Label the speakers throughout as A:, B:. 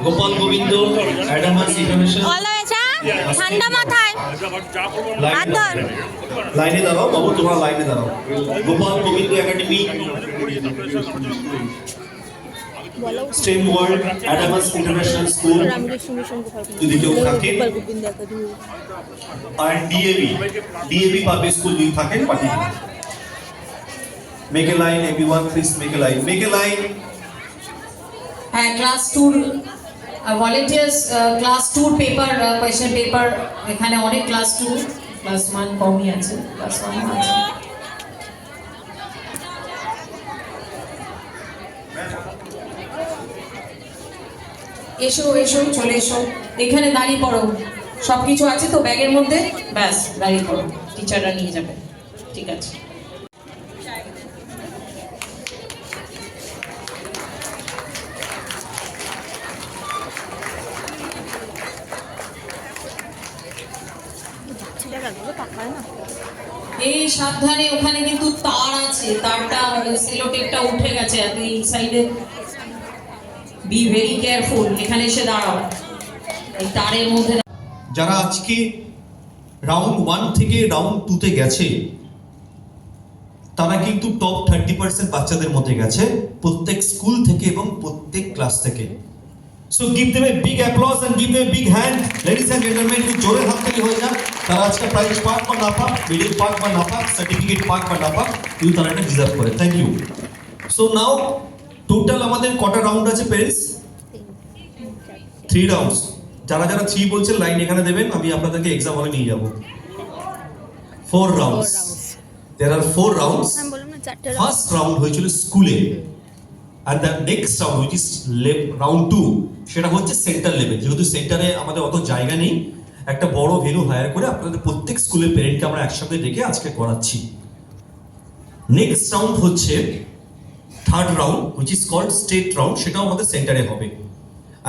A: Gopal Govinda Adamas international
B: ঠান্ডা মাথায় হাত ধর।
A: লাইনে দাঁড়াও বাবু, তোমার লাইনে দাঁড়াও। Gopal Gobinda academy, STEM World Adamas International School যদি কেউ থাকেন, আর ডিএবি পাবলিক স্কুল যদি থাকেন পাঠিয়ে দিন। Make a line everyone, please make a line, make a line.
C: হ্যাঁ, class 2 volunteers, class 2 paper, question paper এখানে অনেক ক্লাস 2, ক্লাস 1 কমই আছে, ক্লাস 1 আছে। এসো এসো, চলে এসো, এখানে দাঁড়িয়ে পড়ো। সব কিছু আছে তো ব্যাগের মধ্যে? ব্যাস দাঁড়িয়ে পড়ো, টিচাররা নিয়ে যাবে। ঠিক আছে। এই সাবধানে, ওখানে কিন্তু তার আছে, তারটা সেলো টেপটা উঠে গেছে, আর এই সাইডে বি ভেরি কেয়ারফুল। এখানে এসে দাঁড়াও, এই তারের মধ্যে।
A: যারা আজকে রাউন্ড 1 থেকে রাউন্ড 2 তে গেছে তারা কিন্তু টপ 30% বাচ্চাদের মধ্যে গেছে, প্রত্যেক স্কুল থেকে এবং প্রত্যেক ক্লাস থেকে। So give them a big applause and give them a big hand. Ladies and gentleman, একটু জোরে হাত তালি হয়ে যাক। তারা আজকে প্রাইজ পাক বা না পাক, মেডেল পাক বা না পাক, সার্টিফিকেট পাক বা না পাক, কিন্তু তারা এটা ডিজার্ভ করে। Thank you. So now total আমাদের কটা রাউন্ড আছে পেরেন্টস? 3 রাউন্ডস। যারা যারা 3 বলছেন লাইন এখানে দেবেন, আমি আপনাদেরকে এক্সাম হলে নিয়ে যাব। 4 rounds. There are 4 rounds. First round হয়েছিল স্কুলে, and the next round which is round 2 সেটা হচ্ছে সেন্টার লেভেল। যেহেতু সেন্টারে আমাদের অত জায়গা নেই, একটা বড় ভেন্যু হায়ার করে আপনাদের প্রত্যেক স্কুলের প্যারেন্টকে আমরা একসাথে ডেকে আজকে করাচ্ছি। নেক্সট রাউন্ড হচ্ছে third round which is called state round, সেটাও আমাদের সেন্টারে হবে।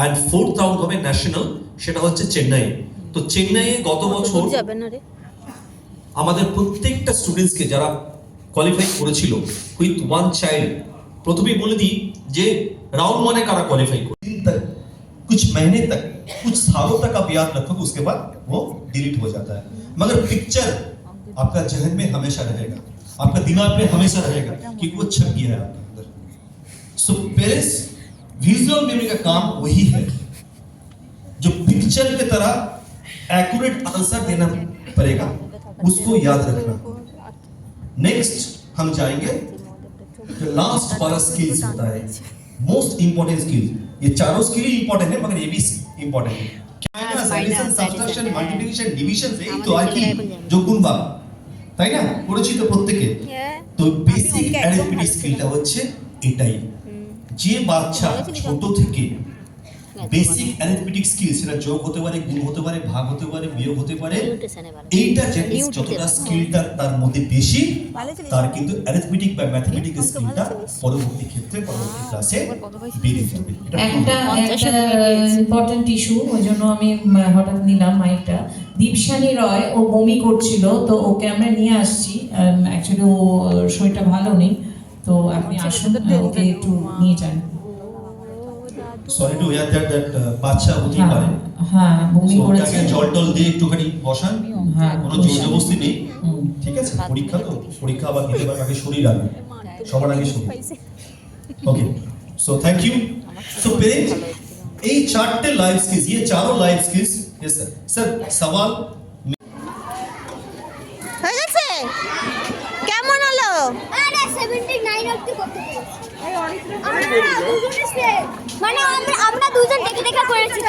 A: and fourth রাউন্ড হবে ন্যাশনাল, সেটা হচ্ছে চেন্নাই। তো চেন্নাইয়ে গত বছর আমাদের প্রত্যেকটা স্টুডেন্টসকে যারা কোয়ালিফাই করেছিল উইথ 1 চাইল্ড, প্রথমেই বলে দিই যে राउंड 1 में कारा क्वालिफाई को दिन तक, कुछ महीने तक, कुछ सालों तक आप याद रखोगे, उसके बाद वो डिलीट हो जाता है, मगर पिक्चर आपका जहन में हमेशा रहेगा, आपका दिमाग में हमेशा रहेगा, क्योंकि वो छप गया है आपके अंदर। सो पेरेंट्स, विजुअल मेमोरी का काम वही है जो पिक्चर की तरह एक्यूरेट आंसर देना पड़ेगा, उसको याद रखना। नेक्स्ट हम जाएंगे जो लास्ट वाला स्किल्स होता है, मोस्ट इंपॉर्टेंट स्किल। ये चारों स्किल ही इंपॉर्टेंट है, मगर ये भी इंपॉर्टेंट है। Minus, addition, subtraction, multiplication, division, এই তো আর কি যোগ গুণ ভাগ, তাই না? পরিচিত প্রত্যেকে। তো বেসিক অ্যারিথমেটিক স্কিলটা হচ্ছে এটাই। যে বাচ্চা ছোট থেকে বেসিক অ্যারিথমেটিক স্কিল, সেটা যোগ হতে পারে, গুণ হতে পারে, ভাগ হতে পারে, বিয়োগ হতে পারে, এইটা যতটা স্কিলটা তার মধ্যে বেশি, তার কিন্তু অ্যারিথমেটিক বা ম্যাথমেটিক্যাল স্কিলটা পরবর্তী ক্ষেত্রে পরবর্তী ক্লাসে বেড়ে যাবে।
C: একটা ইম্পর্টেন্ট ইস্যু, ওই জন্য আমি হঠাৎ নিলাম মাইকটা। দীপশানী রয়, ও বমি করছিল, তো ওকে আমরা নিয়ে আসছি। অ্যাকচুয়ালি ও শরীরটা ভালো নেই, তো আপনি আসুন, ওকে একটু নিয়ে যান।
A: সরি টু হিয়ার দ্যাট বাচ্চা হতেই পারে।
C: হ্যাঁ, বমি করেছে।
A: জল টল দিয়ে একটুখানি বসান, কোনো জোর জবরদস্তি নেই, ঠিক আছে? পরীক্ষা তো, পরীক্ষা আবার দিতে পারে, আগে শরীর আগে, সবার আগে শরীর। Okay, so thank you. So parent, এই 4টে লাইফ স্কিলস, ये चारों life skills. Yes sir. Sir सवाल
B: হয়ে গেছে? কেমন হলো?
D: আরে 79 অবধি করতে পেরেছি। মানে আমরা দুজন দেখে দেখে করেছি।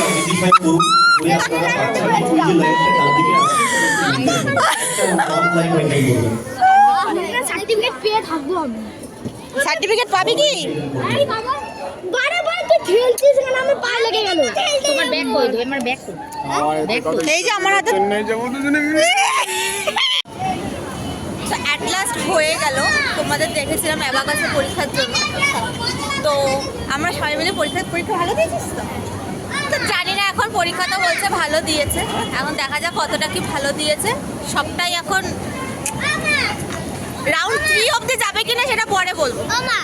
A: আইডেন্টিফাই করুন, ওই আপনারা বাচ্চাকে ওই যে লাইফটা ডান দিকে আছে, অনলাইন মেইনটেইন করবেন।
D: আমরা সার্টিফিকেট পেয়ে থাকবো আমি।
B: সার্টিফিকেট পাবি কি?
D: আরে বাবা, বারবার তুই খেলছিস কেন? আমার পা লেগে গেল। তোমার ব্যাগ কই? আমার ব্যাগ কই?
B: এই যে আমার হাতে অ্যাট লাস্ট হয়ে গেল। তোমাদের দেখেছিলাম অ্যাবাকাসে পরীক্ষার জন্য, তো আমরা সবাই মিলে পরীক্ষা ভালো দিয়েছিস তো? তো জানি না, এখন পরীক্ষা তো বলছে ভালো দিয়েছে, এখন দেখা যাক কতটা কি ভালো দিয়েছে। সবটাই এখন রাউন্ড 3 অবধি যাবে কিনা সেটা পরে বলবো।
D: মামা,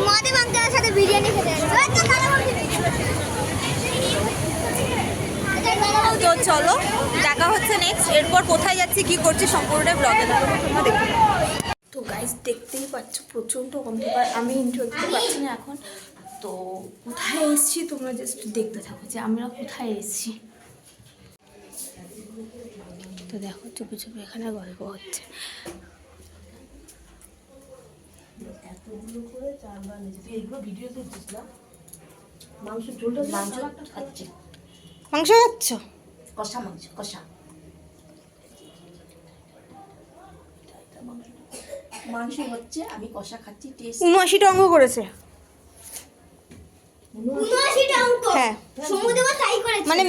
D: মদে মাংসের সাথে বিরিয়ানি খেতে
B: চলো দেখা হচ্ছে নেক্সট। এরপর কোথায় যাচ্ছি কি করছি সম্পূর্ণটা ব্লগে তোমরা দেখতে। তো গাইস দেখতেই পাচ্ছ প্রচণ্ড অন্ধকার, আমি ইন্ট্রো দিতে পারছি না এখন। তো কোথায় এসেছি তোমরা জাস্ট দেখতে থাকো যে আমরা কোথায় এসেছি। তো দেখো চুপি চুপি এখানে গল্প হচ্ছে।
E: মাংস ঝোলটা মাংস খাচ্ছি,
B: মাংস খাচ্ছ?
E: কষা মাংস, কষা মাংস হচ্ছে, আমি কষা খাচ্ছি। টেস্ট
B: ৭৯টা অঙ্ক করেছে।
D: ৭৯টা অঙ্ক
B: হ্যাঁ
D: সমুদ্র তাই করেছে,
B: মানে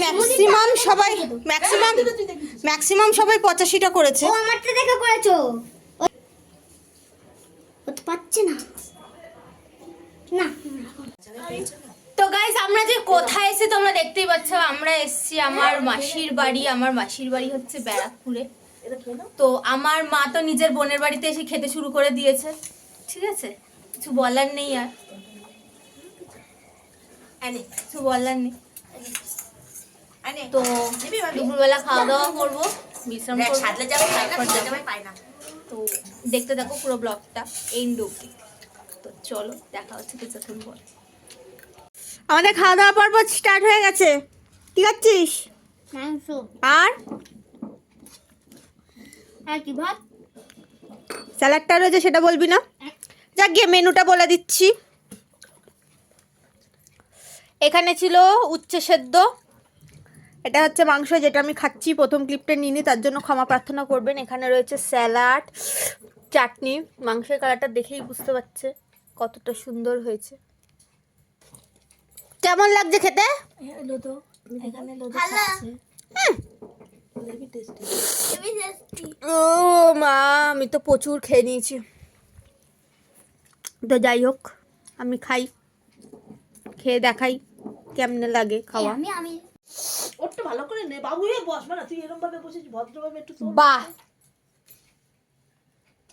B: ম্যাক্সিমাম সবাই ৮৫টা করেছে।
D: ও আমারটা দেখে করেছো, ও তো পাচ্ছে না না।
B: তো গাইস আমরা যে কোথায় এসে তোমরা দেখতেই পাচ্ছ, আমরা এসেছি আমার মাসির বাড়ি। আমার মাসির বাড়ি হচ্ছে ব্যারাকপুরে। তো আমার মা তো নিজের বোনের বাড়িতে এসে খেতে শুরু করে দিয়েছে, ঠিক আছে, কিছু বলার নেই আর, কিছু বলার নেই। তো দুপুরবেলা খাওয়া দাওয়া করবো, বিশ্রাম করবো, তারপর যাবো। তো দেখতে থাকো পুরো ব্লগটা এন্ড অবধি। তো চলো দেখা হচ্ছে কিছুক্ষণ পর। আমাদের খাওয়া দাওয়া পর্ব স্টার্ট হয়ে গেছে। কি খাচ্ছিস?
D: মাংস
B: আর
D: আর কি ভাত?
B: স্যালাডটা রয়েছে সেটা বলবি না? যাক গিয়ে মেনুটা বলে দিচ্ছি। এখানে ছিল উচ্ছে সেদ্ধ, এটা হচ্ছে মাংস যেটা আমি খাচ্ছি, প্রথম ক্লিপটা নিইনি তার জন্য ক্ষমা প্রার্থনা করবেন। এখানে রয়েছে স্যালাড, চাটনি। মাংসের কালারটা দেখেই বুঝতে পারছে কতটা সুন্দর হয়েছে। কেমন লাগছে খেতে? ও মা, আমি তো প্রচুর খেয়ে নিয়েছি। তো যাই হোক, আমি খাই, খেয়ে দেখাই কেমনে লাগে খাওয়া।
D: আমি
E: ওরটা ভালো করে নে বাবু, এ বসবা না, তুই এরকম ভাবে বসেছিস, ভদ্রভাবে একটু তোল,
B: বাহ,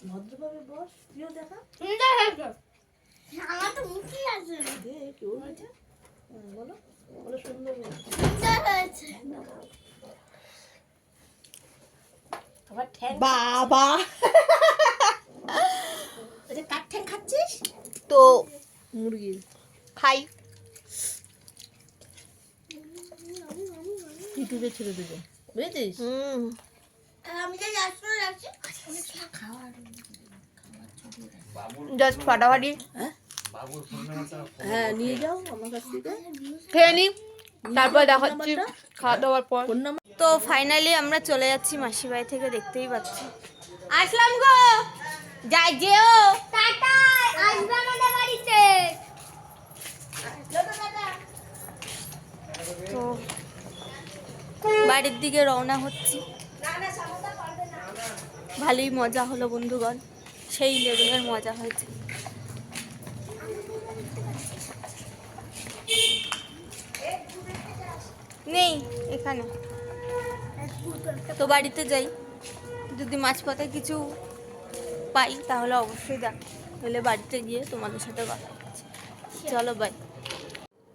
E: ভদ্রভাবে বস, তুইও দেখা।
D: আমার তো মুখে আছে,
E: দে কি হয়েছে, বলো বলো, সুন্দর হয়েছে।
D: সুন্দর হয়েছে।
E: আবার ঠ্যাং,
B: বাবা
E: আচ্ছা কাঠ ঠ্যাং খাচ্ছিস?
B: তো
E: মুরগি
B: খাই।
E: ইউটিউবে ছেড়ে দেবে, বুঝেছিস?
D: আমি যে যাচ্ছি
B: জাস্ট ফাটাফাটি
E: হ্যাঁ নিয়ে যাও আমার কাছ থেকে।
B: খেয়ে নি, তারপর দেখাচ্ছি খাওয়া দাওয়ার পর।
E: ফোন নাম্বার
B: তো ফাইনালি আমরা চলে যাচ্ছি মাসির বাড়ি থেকে, দেখতেই পাচ্ছি। আসলাম গো, যাই যেও।
D: টাটা, আসবে আমাদের বাড়িতে।
B: তো বাড়ির দিকে রওনা হচ্ছি। ভালোই মজা হলো বন্ধুগণ, সেই লেভেলের মজা হয়েছে। নেই এখানে, তো বাড়িতে যাই, যদি মাঝপথে কিছু পাই তাহলে অবশ্যই দেখ, হলে বাড়িতে গিয়ে তোমাদের সাথে কথা হচ্ছে। চলো বাই।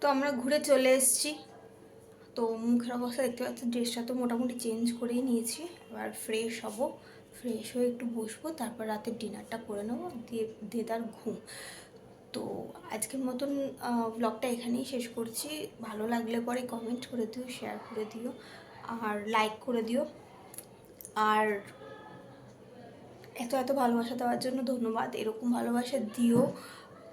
B: তো আমরা ঘুরে চলে এসেছি। তো মুখের অবস্থা দেখতে পাচ্ছি, ড্রেসটা তো মোটামুটি চেঞ্জ করেই নিয়েছি। এবার ফ্রেশ হব, ফ্রেশ হয়ে একটু বসবো, তারপর রাতের ডিনারটা করে নেবো, দিয়ে তার ঘুম। তো আজকের মতন ব্লগটা এখানেই শেষ করছি। ভালো লাগলে পরে কমেন্ট করে দিও, শেয়ার করে দিও, আর লাইক করে দিও। আর এত ভালোবাসা দেওয়ার জন্য ধন্যবাদ, এরকম ভালোবাসা দিও,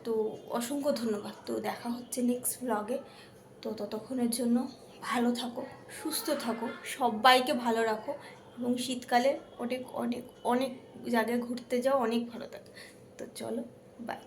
B: তো অসংখ্য ধন্যবাদ। তো দেখা হচ্ছে নেক্সট ব্লগে। তো ততক্ষণের জন্য ভালো থাকো, সুস্থ থাকো, সবাইকে ভালো রাখো, এবং শীতকালে অনেক অনেক অনেক জায়গায় ঘুরতে যাও, অনেক ভালো থাকো। তো চলো বাই।